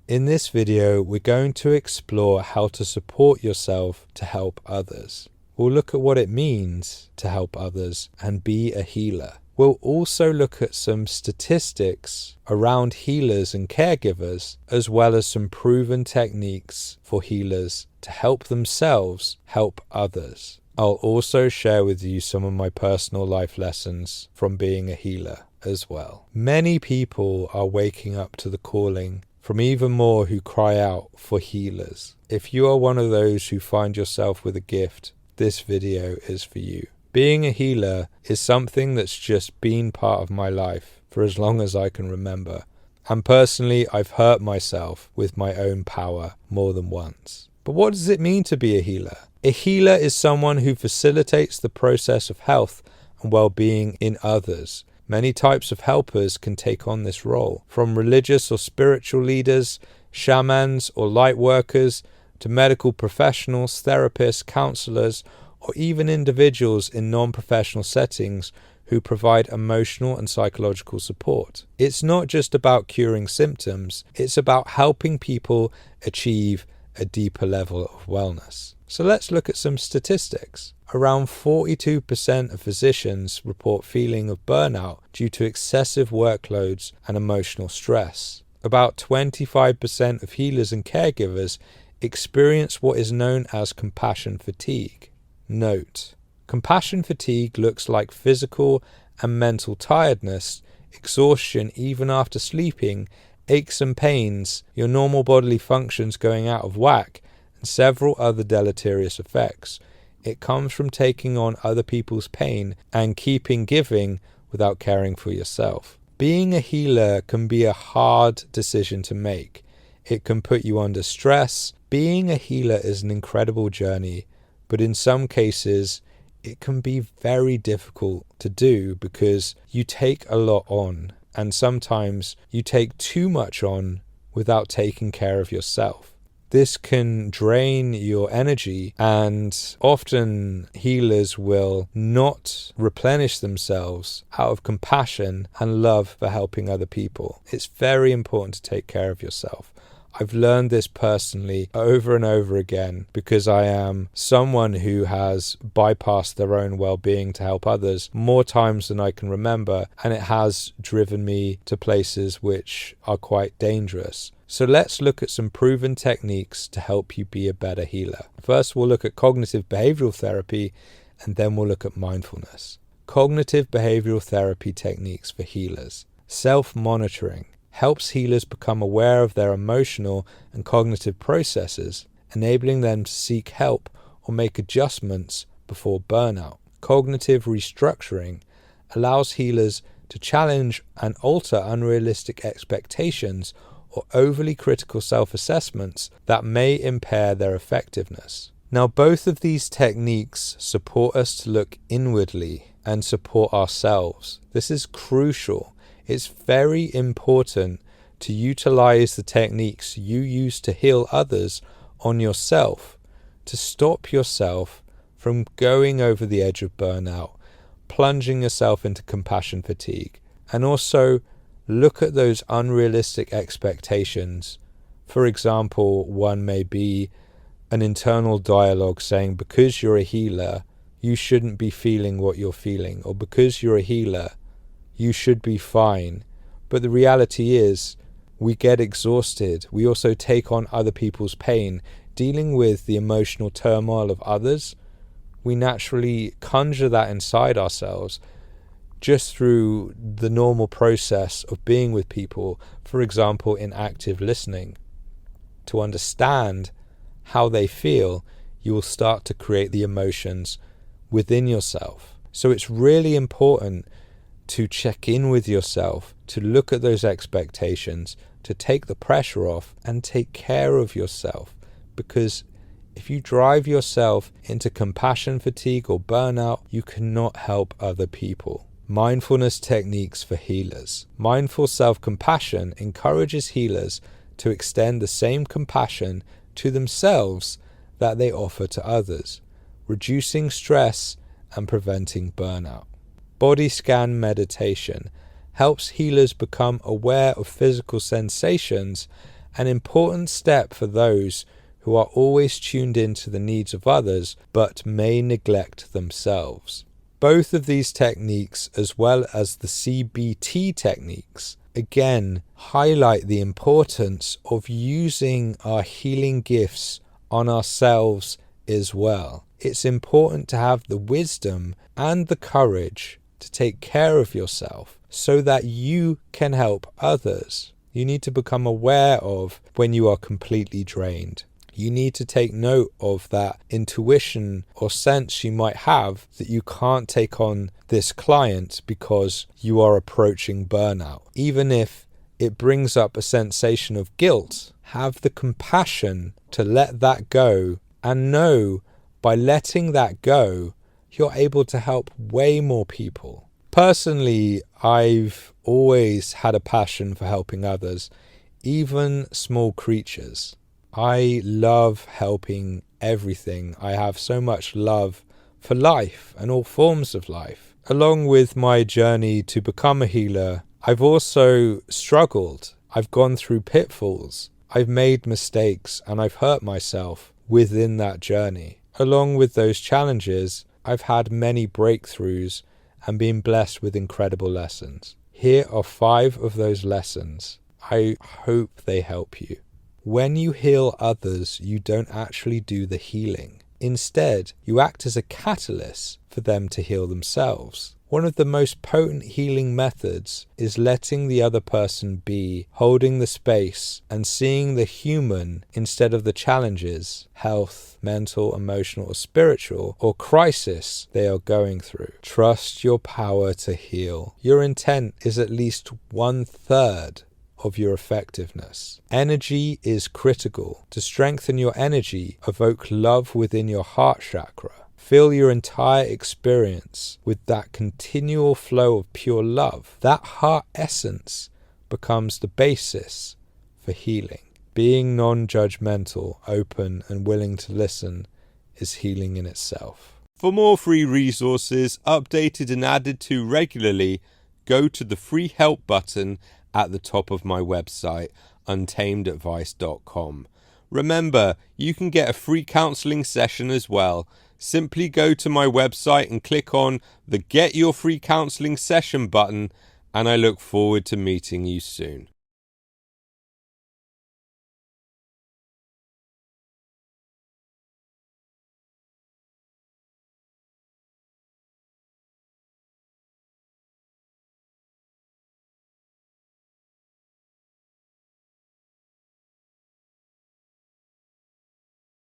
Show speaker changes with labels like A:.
A: In this video, we're going to explore how to support yourself to help others. We'll look at what it means to help others and be a healer. We'll also look at some statistics around healers and caregivers, as well as some proven techniques for healers to help themselves help others. I'll also share with you some of my personal life lessons from being a healer as well. Many people are waking up to the calling from even more who cry out for healers. If you are one of those who find yourself with a gift, this video is for you. Being a healer is something that's just been part of my life for as long as I can remember. And personally, I've hurt myself with my own power more than once. But what does it mean to be a healer? A healer is someone who facilitates the process of health and well-being in others. Many types of helpers can take on this role, from religious or spiritual leaders, shamans or light workers, to medical professionals, therapists, counselors, or even individuals in non-professional settings who provide emotional and psychological support. It's not just about curing symptoms, it's about helping people achieve a deeper level of wellness. So let's look at some statistics. Around 42% of physicians report feeling of burnout due to excessive workloads and emotional stress. About 25% of healers and caregivers experience what is known as compassion fatigue. Note: compassion fatigue looks like physical and mental tiredness, exhaustion even after sleeping, aches and pains, your normal bodily functions going out of whack, and several other deleterious effects. It comes from taking on other people's pain and keeping giving without caring for yourself. Being a healer can be a hard decision to make. It can put you under stress. Being a healer is an incredible journey, but in some cases, it can be very difficult to do because you take a lot on, and sometimes you take too much on without taking care of yourself. This can drain your energy, and often healers will not replenish themselves out of compassion and love for helping other people. It's very important to take care of yourself. I've learned this personally over and over again because I am someone who has bypassed their own well-being to help others more times than I can remember, and it has driven me to places which are quite dangerous. So let's look at some proven techniques to help you be a better healer. First, we'll look at cognitive behavioral therapy, and then we'll look at mindfulness. Cognitive behavioral therapy techniques for healers. Self-monitoring helps healers become aware of their emotional and cognitive processes, enabling them to seek help or make adjustments before burnout. Cognitive restructuring allows healers to challenge and alter unrealistic expectations or overly critical self-assessments that may impair their effectiveness. Now, both of these techniques support us to look inwardly and support ourselves. This is crucial. It's very important to utilize the techniques you use to heal others on yourself, to stop yourself from going over the edge of burnout, plunging yourself into compassion fatigue, and also look at those unrealistic expectations. For example, one may be an internal dialogue saying, because you're a healer, you shouldn't be feeling what you're feeling, or because you're a healer, you should be fine. But the reality is, we get exhausted. We also take on other people's pain. Dealing with the emotional turmoil of others, we naturally conjure that inside ourselves just through the normal process of being with people, for example, in active listening. To understand how they feel, you will start to create the emotions within yourself. So it's really important to check in with yourself, to look at those expectations, to take the pressure off and take care of yourself. Because if you drive yourself into compassion fatigue or burnout, you cannot help other people. Mindfulness techniques for healers. Mindful self-compassion encourages healers to extend the same compassion to themselves that they offer to others, reducing stress and preventing burnout. Body scan meditation helps healers become aware of physical sensations an important step for those who are always tuned into the needs of others but may neglect themselves. Both of these techniques, as well as the CBT techniques, again highlight the importance of using our healing gifts on ourselves as well. It's important to have the wisdom and the courage to take care of yourself so that you can help others. You need to become aware of when you are completely drained. You need to take note of that intuition or sense you might have that you can't take on this client because you are approaching burnout. Even if it brings up a sensation of guilt, have the compassion to let that go and know by letting that go, you're able to help way more people. Personally, I've always had a passion for helping others, even small creatures. I love helping everything. I have so much love for life and all forms of life. Along with my journey to become a healer, I've also struggled. I've gone through pitfalls. I've made mistakes and I've hurt myself within that journey. Along with those challenges, I've had many breakthroughs and been blessed with incredible lessons. Here are 5 of those lessons. I hope they help you. When you heal others, you don't actually do the healing. Instead, you act as a catalyst for them to heal themselves. One of the most potent healing methods is letting the other person be, holding the space and seeing the human instead of the challenges, health, mental, emotional, or spiritual, or crisis they are going through. Trust your power to heal. Your intent is at least 1/3 of your effectiveness. Energy is critical. To strengthen your energy, evoke love within your heart chakra. Fill your entire experience with that continual flow of pure love. That heart essence becomes the basis for healing. Being non-judgmental, open, and willing to listen is healing in itself.
B: For more free resources, updated and added to regularly, go to the free help button at the top of my website, untamedadvice.com. Remember, you can get a free counselling session as well. Simply go to my website and click on the Get Your Free Counselling Session button, and I look forward to meeting you soon.